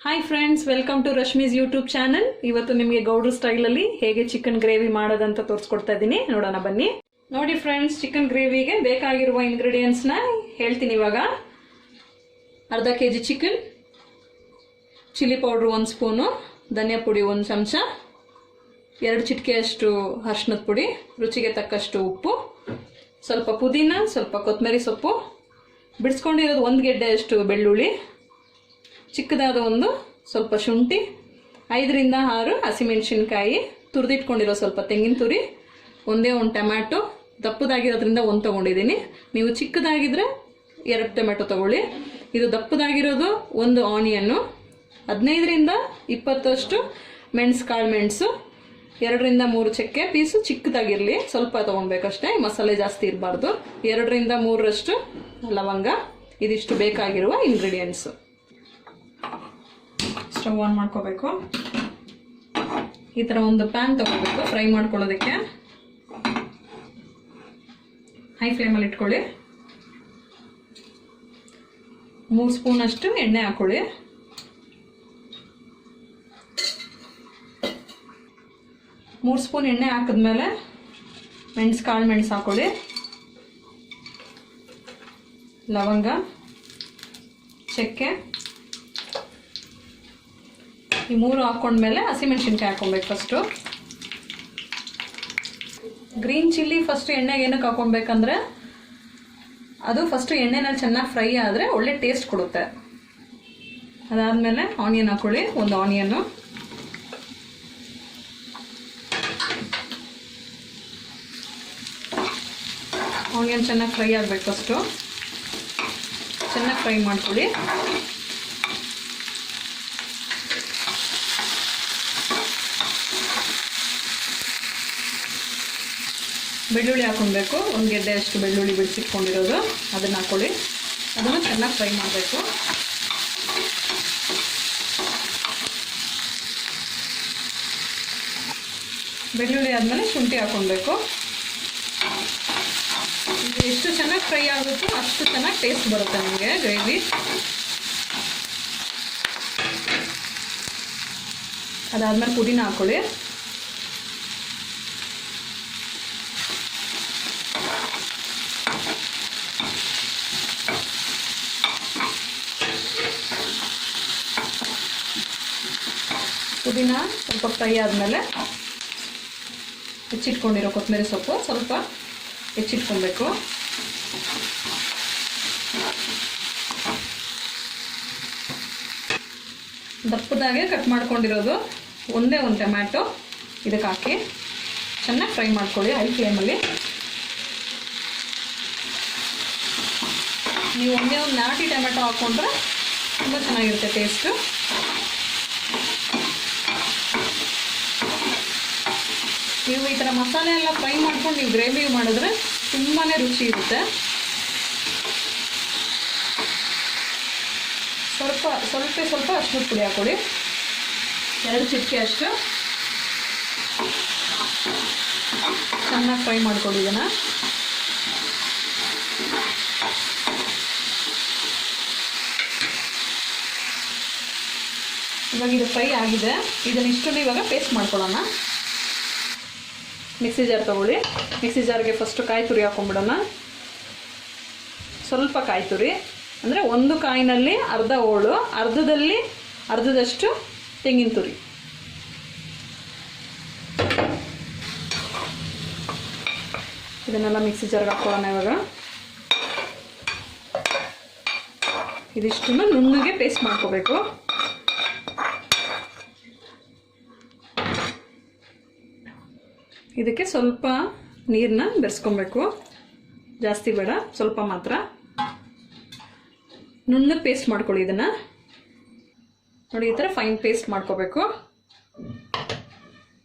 Hi friends, welcome to Rashmi's YouTube channel. ಇವತ್ತು ನಿಮಗೆ ಗೌಡ್ರ ಸ್ಟೈಲಲ್ಲಿ ಹೇಗೆ ಚಿಕನ್ ಗ್ರೇವಿ ಮಾಡೋದಂತ ತೋರಿಸ್ಕೊಡ್ತಾ ಇದ್ದೀನಿ. ನೋಡೋಣ ಬನ್ನಿ. ನೋಡಿ ಫ್ರೆಂಡ್ಸ್, ಚಿಕನ್ ಗ್ರೇವಿಗೆ ಬೇಕಾಗಿರುವ ಇಂಗ್ರೀಡಿಯೆಂಟ್ಸ್ನ ಹೇಳ್ತೀನಿ ಇವಾಗ. ಅರ್ಧ kg chicken, chilli powder 1 spoon, ಧನಿಯಾ ಪುಡಿ 1 ಚಮಚ, 2 ಚಿಟಿಕೆಯಷ್ಟು ಅರಿಶಿನದ ಪುಡಿ, ರುಚಿಗೆ ತಕ್ಕಷ್ಟು ಉಪ್ಪು, ಸ್ವಲ್ಪ ಪುದೀನ, ಸ್ವಲ್ಪ ಕೊತ್ತಂಬರಿ ಸೊಪ್ಪು, ಬಿಡಿಸ್ಕೊಂಡಿರೋದು 1 ಗೆಡ್ಡೆಯಷ್ಟು ಬೆಳ್ಳುಳ್ಳಿ, ಚಿಕ್ಕದಾದ ಒಂದು ಸ್ವಲ್ಪ ಶುಂಠಿ, 5 ರಿಂದ 6 ಹಸಿಮೆಣಸಿನ್ಕಾಯಿ, ತುರಿದಿಟ್ಕೊಂಡಿರೋ ಸ್ವಲ್ಪ ತೆಂಗಿನ ತುರಿ, ಒಂದೇ ಒಂದು ಟೊಮ್ಯಾಟೊ, ದಪ್ಪದಾಗಿರೋದ್ರಿಂದ 1 ತೊಗೊಂಡಿದ್ದೀನಿ. ನೀವು ಚಿಕ್ಕದಾಗಿದ್ರೆ 2 ಟೊಮ್ಯಾಟೊ ತೊಗೊಳ್ಳಿ. ಇದು ದಪ್ಪದಾಗಿರೋದು 1 ಆನಿಯನ್ನು, 15 ರಿಂದ 20 ಮೆಣಸು, ಕಾಳು ಮೆಣಸು, 2 ರಿಂದ 3 ಚಕ್ಕೆ ಪೀಸು ಚಿಕ್ಕದಾಗಿರಲಿ, ಸ್ವಲ್ಪ ತೊಗೊಳ್ಬೇಕಷ್ಟೇ, ಮಸಾಲೆ ಜಾಸ್ತಿ ಇರಬಾರ್ದು. 2 ರಿಂದ 3 ಲವಂಗ. ಇದಿಷ್ಟು ಬೇಕಾಗಿರುವ ಇಂಗ್ರೀಡಿಯೆಂಟ್ಸು. ಸ್ಟವ್ ಆನ್ ಮಾಡ್ಕೋಬೇಕು. ಈ ಥರ ಒಂದು ಪ್ಯಾನ್ ತಗೋಬೇಕು ಫ್ರೈ ಮಾಡ್ಕೊಳ್ಳೋದಕ್ಕೆ. ಹೈ ಫ್ಲೇಮಲ್ಲಿ ಇಟ್ಕೊಳ್ಳಿ. 3 ಸ್ಪೂನ್ ಅಷ್ಟು ಎಣ್ಣೆ ಹಾಕೊಳ್ಳಿ. ಮೂರು ಸ್ಪೂನ್ ಎಣ್ಣೆ ಹಾಕಿದ್ಮೇಲೆ ಕಾಳು ಮೆಣಸು ಹಾಕೊಳ್ಳಿ, ಲವಂಗ, ಚಕ್ಕೆ, ಈ 3 ಹಾಕೊಂಡ್ಮೇಲೆ ಹಸಿಮೆಣಸಿನ್ಕಾಯಿ ಹಾಕೊಬೇಕು. ಫಸ್ಟು ಗ್ರೀನ್ ಚಿಲ್ಲಿ ಫಸ್ಟ್ ಎಣ್ಣೆಗೆ ಏನಕ್ಕೆ ಹಾಕೊಬೇಕಂದ್ರೆ ಅದು ಫಸ್ಟು ಎಣ್ಣೆನಲ್ಲಿ ಚೆನ್ನಾಗಿ ಫ್ರೈ ಆದರೆ ಒಳ್ಳೆ ಟೇಸ್ಟ್ ಕೊಡುತ್ತೆ. ಅದಾದಮೇಲೆ ಆನಿಯನ್ ಹಾಕೊಳ್ಳಿ, 1 ಆನಿಯನ್ನು, ಆನಿಯನ್ ಚೆನ್ನಾಗಿ ಫ್ರೈ ಆಗಬೇಕು. ಫಸ್ಟು ಚೆನ್ನಾಗಿ ಫ್ರೈ ಮಾಡ್ಕೊಳ್ಳಿ. ಬೆಳ್ಳುಳ್ಳಿ ಹಾಕೊಬೇಕು, 1 ಗೆಡ್ಡೆಯಷ್ಟು ಬೆಳ್ಳುಳ್ಳಿ ಬಿಡಿಸಿಟ್ಕೊಂಡಿರೋದು, ಅದನ್ನು ಹಾಕೊಳ್ಳಿ. ಅದನ್ನು ಚೆನ್ನಾಗಿ ಫ್ರೈ ಮಾಡಬೇಕು. ಬೆಳ್ಳುಳ್ಳಿ ಆದಮೇಲೆ ಶುಂಠಿ ಹಾಕೊಬೇಕು. ಇದು ಎಷ್ಟು ಚೆನ್ನಾಗಿ ಫ್ರೈ ಆಗುತ್ತೋ ಅಷ್ಟು ಚೆನ್ನಾಗಿ ಟೇಸ್ಟ್ ಬರುತ್ತೆ ನಿಮಗೆ ಗ್ರೇವಿ. ಅದಾದಮೇಲೆ ಪುದೀನ ಹಾಕೊಳ್ಳಿ. ಪುದೀನ ಸ್ವಲ್ಪ ಫ್ರೈ ಆದಮೇಲೆ ಹೆಚ್ಚಿಟ್ಕೊಂಡಿರೋ ಕೊತ್ತಂಬರಿ ಸೊಪ್ಪು ಸ್ವಲ್ಪ ಹೆಚ್ಚಿಟ್ಕೊಬೇಕು. ದಪ್ಪದಾಗೆ ಕಟ್ ಮಾಡ್ಕೊಂಡಿರೋದು ಒಂದೇ ಒಂದು ಟೊಮ್ಯಾಟೊ ಇದಕ್ಕೆ ಹಾಕಿ ಚೆನ್ನಾಗಿ ಫ್ರೈ ಮಾಡ್ಕೊಳ್ಳಿ ಹೈ ಫ್ಲೇಮಲ್ಲಿ. ನೀವು ಒಂದೇ ಒಂದು ನಾಟಿ ಟೊಮ್ಯಾಟೊ ಹಾಕ್ಕೊಂಡ್ರೆ ತುಂಬ ಚೆನ್ನಾಗಿರುತ್ತೆ ಟೇಸ್ಟು. ನೀವು ಈ ಥರ ಮಸಾಲೆ ಎಲ್ಲ ಫ್ರೈ ಮಾಡ್ಕೊಂಡು ನೀವು ಗ್ರೇವಿ ಮಾಡಿದ್ರೆ ತುಂಬಾ ರುಚಿ ಇರುತ್ತೆ. ಸ್ವಲ್ಪ ಅರಿಶಿನದ ಪುಡಿ ಹಾಕೊಳ್ಳಿ, 2 ಚಿಟಿಕೆ ಅಷ್ಟು. ಚೆನ್ನಾಗಿ ಫ್ರೈ ಮಾಡ್ಕೊಳ್ಳಿ ಇದನ್ನು. ಇವಾಗ ಇದು ಫ್ರೈ ಆಗಿದೆ. ಇದನ್ನಿಷ್ಟನ್ನು ಇವಾಗ ಪೇಸ್ಟ್ ಮಾಡ್ಕೊಳ್ಳೋಣ. ಮಿಕ್ಸಿ ಜಾರ್ ತೊಗೊಳ್ಳಿ. ಮಿಕ್ಸಿ ಜಾರ್ಗೆ ಫಸ್ಟು ಕಾಯಿ ತುರಿ ಹಾಕೊಂಡ್ಬಿಡೋಣ. ಸ್ವಲ್ಪ ಕಾಯಿ ತುರಿ ಅಂದರೆ 1 ಕಾಯಿನಲ್ಲಿ ಅರ್ಧ ಹೋಳು, ಅರ್ಧದಷ್ಟು ತೆಂಗಿನ ತುರಿ. ಇದನ್ನೆಲ್ಲ ಮಿಕ್ಸಿ ಜಾರ್ಗೆ ಹಾಕೊಳ್ಳೋಣ ಇವಾಗ. ಇದಿಷ್ಟನ್ನು ನುಣ್ಣಗೆ ಪೇಸ್ಟ್ ಮಾಡ್ಕೋಬೇಕು. ಇದಕ್ಕೆ ಸ್ವಲ್ಪ ನೀರನ್ನ ಬೆರೆಸ್ಕೊಬೇಕು, ಜಾಸ್ತಿ ಬೇಡ, ಸ್ವಲ್ಪ ಮಾತ್ರ. ನುಣ್ಣಗೆ ಪೇಸ್ಟ್ ಮಾಡ್ಕೊಳ್ಳಿ ಇದನ್ನು. ನೋಡಿ, ಈ ಥರ ಫೈನ್ ಪೇಸ್ಟ್ ಮಾಡ್ಕೋಬೇಕು.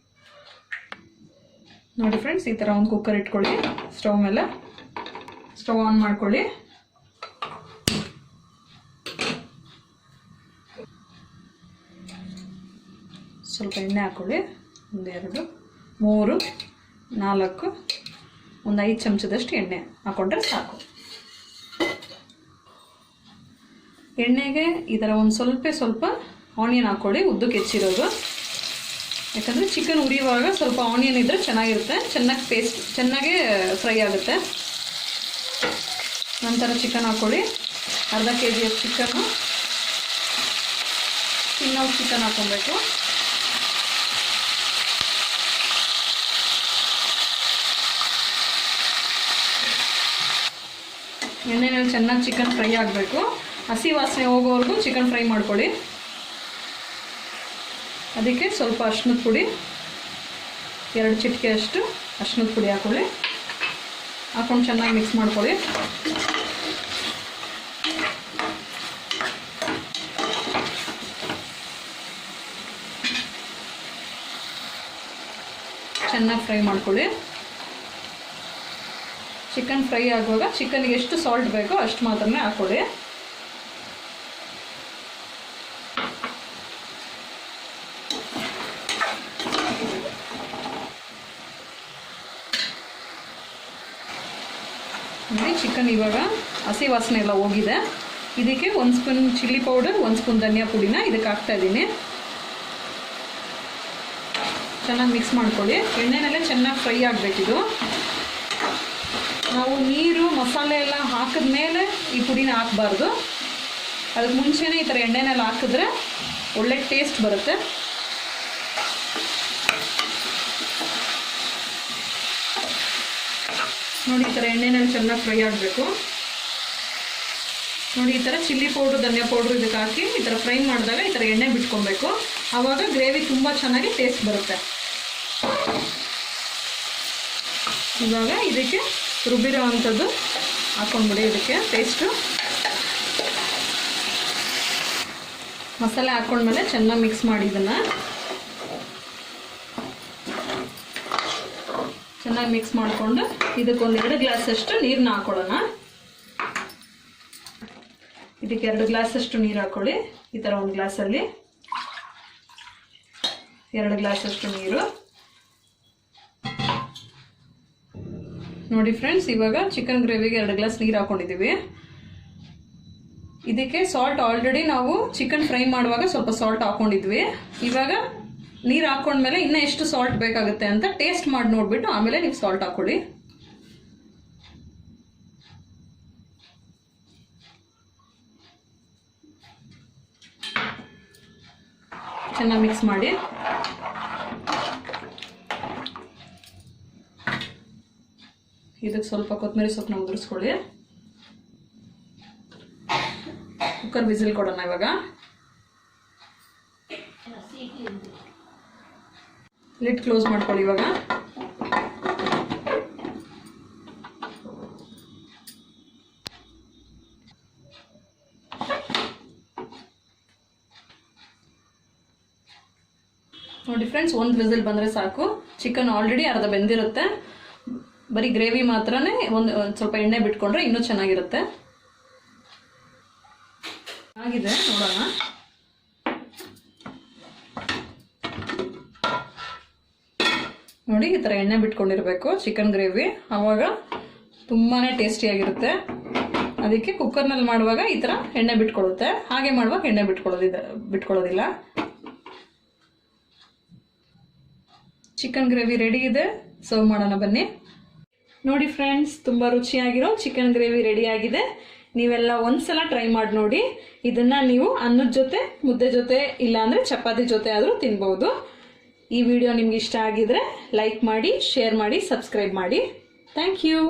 ನೋಡಿ ಫ್ರೆಂಡ್ಸ್, ಈ ಥರ ಒಂದು ಕುಕ್ಕರ್ ಇಟ್ಕೊಳ್ಳಿ ಸ್ಟವ್ ಮೇಲೆ. ಸ್ಟವ್ ಆನ್ ಮಾಡ್ಕೊಳ್ಳಿ. ಸ್ವಲ್ಪ ಎಣ್ಣೆ ಹಾಕ್ಕೊಳ್ಳಿ, 1 2 3 4 ಒಂದು 5 ಚಮಚದಷ್ಟು ಎಣ್ಣೆ ಹಾಕೊಂಡ್ರೆ ಸಾಕು. ಎಣ್ಣೆಗೆ ಈ ಥರ ಒಂದು ಸ್ವಲ್ಪ ಆನಿಯನ್ ಹಾಕ್ಕೊಳ್ಳಿ, ಉದ್ದಕ್ಕೆ ಹೆಚ್ಚಿರೋದು. ಯಾಕಂದರೆ ಚಿಕನ್ ಉರಿಯುವಾಗ ಸ್ವಲ್ಪ ಆನಿಯನ್ ಇದ್ದರೆ ಚೆನ್ನಾಗಿರುತ್ತೆ, ಚೆನ್ನಾಗಿ ಫ್ರೈ ಆಗುತ್ತೆ. ನಂತರ ಚಿಕನ್ ಹಾಕ್ಕೊಳ್ಳಿ, ಅರ್ಧ kg ಚಿಕನ್ನು. ತಿನ್ನೋ ಚಿಕನ್ ಹಾಕ್ಕೊಬೇಕು. ಎಣ್ಣೆನಲ್ಲಿ ಚೆನ್ನಾಗಿ ಚಿಕನ್ ಫ್ರೈ ಆಗಬೇಕು. ಹಸಿ ವಾಸನೆ ಹೋಗೋವರೆಗೂ ಚಿಕನ್ ಫ್ರೈ ಮಾಡ್ಕೊಳ್ಳಿ. ಅದಕ್ಕೆ ಸ್ವಲ್ಪ ಅರಿಶಿನದ ಪುಡಿ, 2 ಚಿಟಿಕೆ ಅಷ್ಟು ಅರಿಶಿನದ ಪುಡಿ ಹಾಕ್ಕೊಳ್ಳಿ. ಹಾಕೊಂಡು ಚೆನ್ನಾಗಿ ಮಿಕ್ಸ್ ಮಾಡ್ಕೊಳ್ಳಿ. ಚೆನ್ನಾಗಿ ಫ್ರೈ ಮಾಡ್ಕೊಳ್ಳಿ. ಚಿಕನ್ ಫ್ರೈ ಆಗುವಾಗ ಚಿಕನ್ಗೆ ಎಷ್ಟು ಸಾಲ್ಟ್ ಬೇಕೋ ಅಷ್ಟು ಮಾತ್ರನೇ ಹಾಕ್ಕೊಳ್ಳಿ. ನೋಡಿ, ಚಿಕನ್ ಇವಾಗ ಹಸಿ ವಾಸನೆ ಎಲ್ಲ ಹೋಗಿದೆ. ಇದಕ್ಕೆ 1 ಸ್ಪೂನ್ ಚಿಲ್ಲಿ ಪೌಡರ್, 1 ಸ್ಪೂನ್ ಧನಿಯಾ ಪುಡಿನ ಇದಕ್ಕೆ ಹಾಕ್ತಾ ಇದ್ದೀನಿ. ಚೆನ್ನಾಗಿ ಮಿಕ್ಸ್ ಮಾಡ್ಕೊಳ್ಳಿ. ಎಣ್ಣೆನಲ್ಲೇ ಚೆನ್ನಾಗಿ ಫ್ರೈ ಆಗಬೇಕಿದು. ನಾವು ನೀರು ಮಸಾಲೆ ಎಲ್ಲ ಹಾಕಿದ ಮೇಲೆ ಈ ಪುಡಿನ ಹಾಕಬಾರ್ದು. ಅದಕ್ಕೆ ಮುಂಚೆನೇ ಈ ಥರ ಎಣ್ಣೆನೆಲ್ಲ ಹಾಕಿದ್ರೆ ಒಳ್ಳೆ ಟೇಸ್ಟ್ ಬರುತ್ತೆ. ನೋಡಿ, ಈ ಥರ ಎಣ್ಣೆನಲ್ಲಿ ಚೆನ್ನಾಗಿ ಫ್ರೈ ಆಗಬೇಕು. ನೋಡಿ, ಈ ಥರ ಚಿಲ್ಲಿ ಪೌಡ್ರು, ಧನಿಯಾ ಪೌಡ್ರು ಇದಕ್ಕೆ ಹಾಕಿ ಈ ಥರ ಫ್ರೈ ಮಾಡಿದಾಗ ಈ ಥರ ಎಣ್ಣೆ ಬಿಟ್ಕೊಬೇಕು. ಆವಾಗ ಗ್ರೇವಿ ತುಂಬ ಚೆನ್ನಾಗಿ ಟೇಸ್ಟ್ ಬರುತ್ತೆ. ಇವಾಗ ಇದಕ್ಕೆ ರುಬ್ಬಿರೋ ಅಂಥದ್ದು ಹಾಕ್ಕೊಂಡ್ಬಿಡಿ. ಇದಕ್ಕೆ ಪೇಸ್ಟು ಮಸಾಲೆ ಹಾಕ್ಕೊಂಡ್ಮೇಲೆ ಚೆನ್ನಾಗಿ ಮಿಕ್ಸ್ ಮಾಡಿ ಇದನ್ನು. ಚೆನ್ನಾಗಿ ಮಿಕ್ಸ್ ಮಾಡಿಕೊಂಡು ಇದಕ್ಕೊಂದು 2 ಗ್ಲಾಸಷ್ಟು ನೀರನ್ನ ಹಾಕ್ಕೊಳ್ಳೋಣ. ಇದಕ್ಕೆ 2 ಗ್ಲಾಸಷ್ಟು ನೀರು ಹಾಕ್ಕೊಳ್ಳಿ. ಈ ಥರ ಒಂದು ಗ್ಲಾಸಲ್ಲಿ 2 ಗ್ಲಾಸಷ್ಟು ನೀರು. ನೋಡಿ ಫ್ರೆಂಡ್ಸ್, ಇವಾಗ ಚಿಕನ್ ಗ್ರೇವಿಗೆ 2 ಗ್ಲಾಸ್ ನೀರು ಹಾಕ್ಕೊಂಡಿದ್ದೀವಿ. ಇದಕ್ಕೆ ಸಾಲ್ಟ್ ಆಲ್ರೆಡಿ ನಾವು ಚಿಕನ್ ಫ್ರೈ ಮಾಡುವಾಗ ಸ್ವಲ್ಪ ಸಾಲ್ಟ್ ಹಾಕ್ಕೊಂಡಿದ್ವಿ. ಇವಾಗ ನೀರು ಹಾಕ್ಕೊಂಡ್ಮೇಲೆ ಇನ್ನೂ ಎಷ್ಟು ಸಾಲ್ಟ್ ಬೇಕಾಗುತ್ತೆ ಅಂತ ಟೇಸ್ಟ್ ಮಾಡಿ ನೋಡಿಬಿಟ್ಟು ಆಮೇಲೆ ನೀವು ಸಾಲ್ಟ್ ಹಾಕ್ಕೊಳ್ಳಿ. ಚೆನ್ನಾಗಿ ಮಿಕ್ಸ್ ಮಾಡಿ. ಇದಕ್ಕೆ ಸ್ವಲ್ಪ ಕೊತ್ತಂಬರಿ ಸೊಪ್ಪನ್ನ ಉದುರಿಸ್ಕೊಳ್ಳಿ. ಕುಕ್ಕರ್ ವಿಸಿಲ್ ಕೊಡೋಣ ಇವಾಗ. ಲಿಡ್ ಕ್ಲೋಸ್ ಮಾಡ್ಕೊಳ್ಳಿ ಇವಾಗ. ನೋಡಿ ಫ್ರೆಂಡ್ಸ್, 1 ವಿಸಿಲ್ ಬಂದರೆ ಸಾಕು. ಚಿಕನ್ ಆಲ್ರೆಡಿ ಅರ್ಧ ಬೆಂದಿರುತ್ತೆ. ಬರೀ ಗ್ರೇವಿ ಮಾತ್ರನೇ ಸ್ವಲ್ಪ ಎಣ್ಣೆ ಬಿಟ್ಕೊಂಡ್ರೆ ಇನ್ನೂ ಚೆನ್ನಾಗಿರುತ್ತೆ. ಆಗಿದೆ, ನೋಡೋಣ. ನೋಡಿ, ಈ ಥರ ಎಣ್ಣೆ ಬಿಟ್ಕೊಂಡಿರಬೇಕು ಚಿಕನ್ ಗ್ರೇವಿ. ಆವಾಗ ತುಂಬಾ ಟೇಸ್ಟಿಯಾಗಿರುತ್ತೆ. ಅದಕ್ಕೆ ಕುಕ್ಕರ್ನಲ್ಲಿ ಮಾಡುವಾಗ ಈ ಥರ ಎಣ್ಣೆ ಬಿಟ್ಕೊಳ್ಳುತ್ತೆ. ಹಾಗೆ ಮಾಡುವಾಗ ಎಣ್ಣೆ ಬಿಟ್ಕೊಳ್ಳೋದಿಲ್ಲ. ಚಿಕನ್ ಗ್ರೇವಿ ರೆಡಿ ಇದೆ. ಸರ್ವ್ ಮಾಡೋಣ ಬನ್ನಿ. ನೋಡಿ ಫ್ರೆಂಡ್ಸ್, ತುಂಬ ರುಚಿಯಾಗಿರೋ ಚಿಕನ್ ಗ್ರೇವಿ ರೆಡಿ ಆಗಿದೆ. ನೀವೆಲ್ಲ ಒಂದ್ಸಲ ಟ್ರೈ ಮಾಡಿ ನೋಡಿ. ಇದನ್ನ ನೀವು ಅನ್ನದ ಜೊತೆ, ಮುದ್ದೆ ಜೊತೆ, ಇಲ್ಲಾಂದರೆ ಚಪಾತಿ ಜೊತೆ ಆದರೂ ತಿನ್ಬೋದು. ಈ ವಿಡಿಯೋ ನಿಮ್ಗೆ ಇಷ್ಟ ಆಗಿದ್ರೆ ಲೈಕ್ ಮಾಡಿ, ಶೇರ್ ಮಾಡಿ, ಸಬ್ಸ್ಕ್ರೈಬ್ ಮಾಡಿ. Thank you.